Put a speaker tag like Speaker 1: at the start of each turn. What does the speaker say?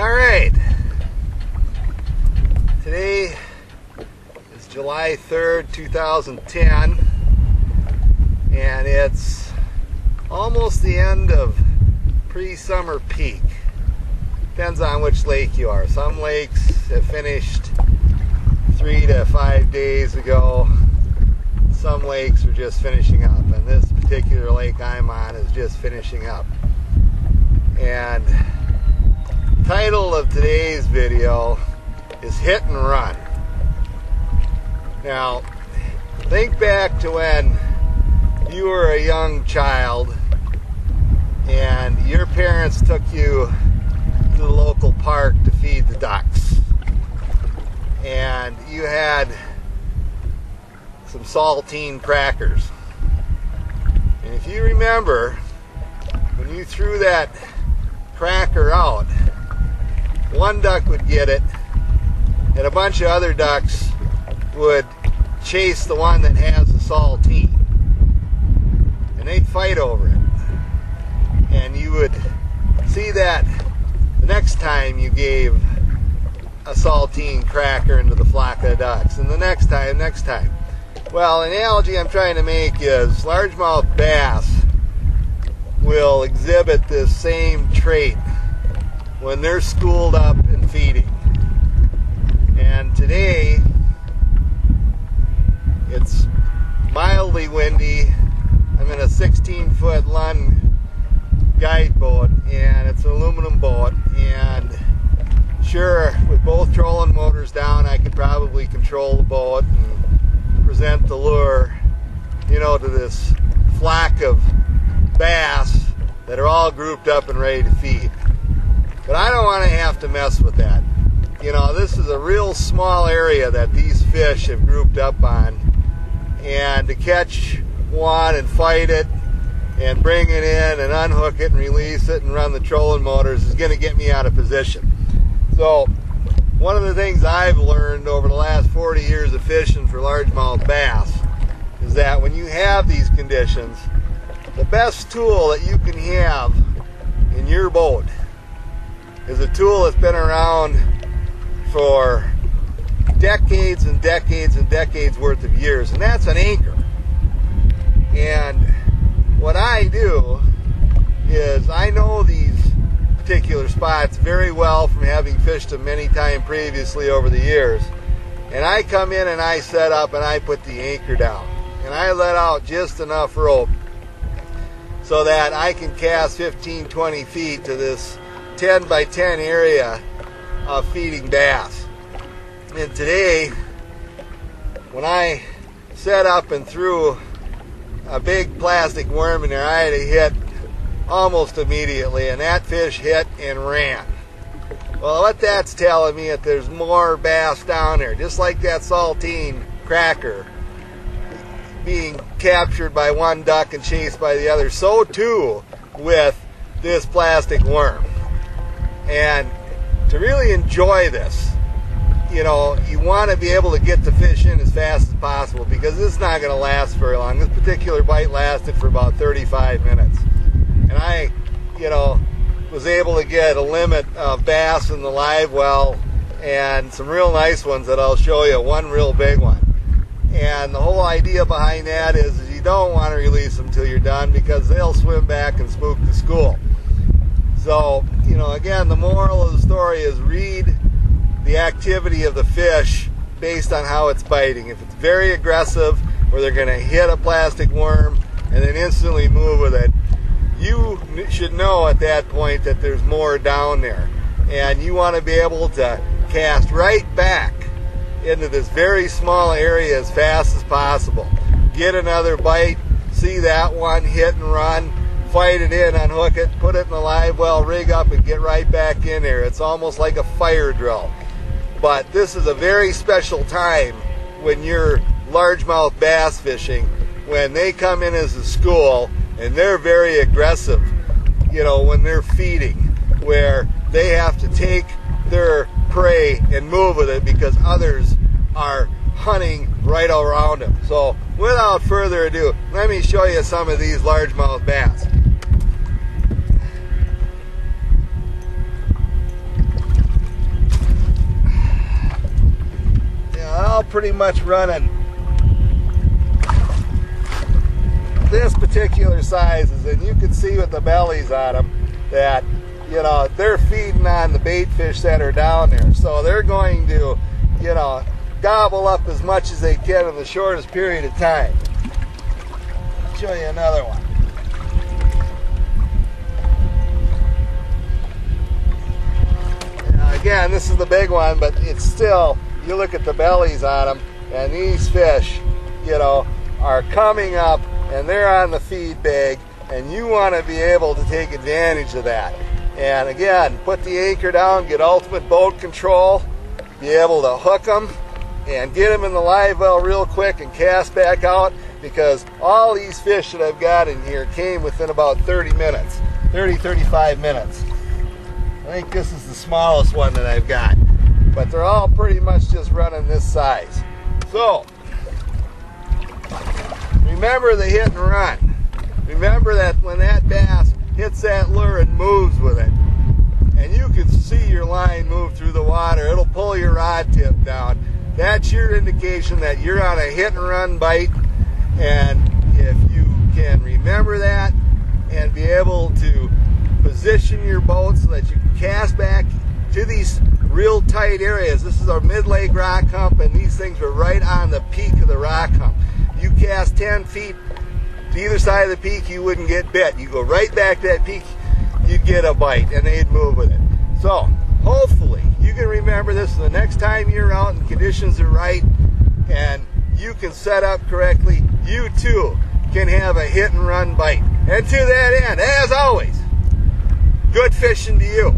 Speaker 1: Alright, today is July 3rd, 2010, and it's almost the end of pre-summer peak. Depends on which lake you are. Some lakes have finished 3 to 5 days ago. Some lakes are just finishing up, and this particular lake I'm on is just finishing up. And the title of today's video is Hit and Run. Now, think back to when you were a young child and your parents took you to the local park to feed the ducks, and you had some saltine crackers. And if you remember, when you threw that cracker out, one duck would get it and a bunch of other ducks would chase the one that has the saltine, and they'd fight over it. And you would see that the next time you gave a saltine cracker into the flock of ducks, and the next time. Well, the analogy I'm trying to make is largemouth bass will exhibit this same trait when they're schooled up and feeding. And today, it's mildly windy. I'm in a 16-foot Lund guide boat, and it's an aluminum boat, and sure, with both trolling motors down, I could probably control the boat and present the lure, to this flock of bass that are all grouped up and ready to feed. But I don't want to have to mess with that. This is a real small area that these fish have grouped up on, and to catch one and fight it and bring it in and unhook it and release it and run the trolling motors is going to get me out of position. So one of the things I've learned over the last 40 years of fishing for largemouth bass is that when you have these conditions, the best tool that you can have in your boat is a tool that's been around for decades and decades and decades worth of years, and that's an anchor. And what I do is I know these particular spots very well from having fished them many times previously over the years, and I come in and I set up and I put the anchor down, and I let out just enough rope so that I can cast 15-20 feet to this 10 by 10 area of feeding bass. And today, when I set up and threw a big plastic worm in there, I had a hit almost immediately, and that fish hit and ran. Well, what that's telling me is that there's more bass down there, just like that saltine cracker being captured by one duck and chased by the other. So too with this plastic worm. And to really enjoy this, you want to be able to get the fish in as fast as possible, because this is not going to last very long. This particular bite lasted for about 35 minutes. And I, was able to get a limit of bass in the live well and some real nice ones that I'll show you, one real big one. And the whole idea behind that is you don't want to release them till you're done, because they'll swim back and spook the school. So, again, the moral of the story is read the activity of the fish based on how it's biting. If it's very aggressive, or they're going to hit a plastic worm and then instantly move with it, you should know at that point that there's more down there. And you want to be able to cast right back into this very small area as fast as possible. Get another bite, see that one, hit and run, fight it in, unhook it, put it in the live well, rig up, and get right back in there. It's almost like a fire drill. But this is a very special time when you're largemouth bass fishing, when they come in as a school and they're very aggressive, when they're feeding, where they have to take their prey and move with it because others are hunting right around them. So without further ado, let me show you some of these largemouth bass. all pretty much running this particular sizes, and you can see with the bellies on them that, you know, they're feeding on the bait fish that are down there. So they're going to, you know, gobble up as much as they can in the shortest period of time. I'll show you another one. Now, again, this is the big one, but it's still, you look at the bellies on them, and these fish, you know, are coming up and they're on the feed bag, and you want to be able to take advantage of that. And again, put the anchor down, get ultimate boat control, be able to hook them and get them in the live well real quick and cast back out, because all these fish that I've got in here came within about 35 minutes. I think this is the smallest one that I've got, but they're all pretty much just running this size. So remember the hit and run. Remember that when that bass hits that lure and moves with it, and you can see your line move through the water, it'll pull your rod tip down. That's your indication that you're on a hit and run bite. And if you can remember that and be able to position your boat so that you can cast back to these real tight areas. This is our mid-lake rock hump, and these things are right on the peak of the rock hump. You cast 10 feet to either side of the peak, you wouldn't get bit. You go right back to that peak, you'd get a bite, and they'd move with it. So hopefully you can remember this the next time you're out and conditions are right and you can set up correctly. You too can have a hit and run bite. And to that end, as always, good fishing to you.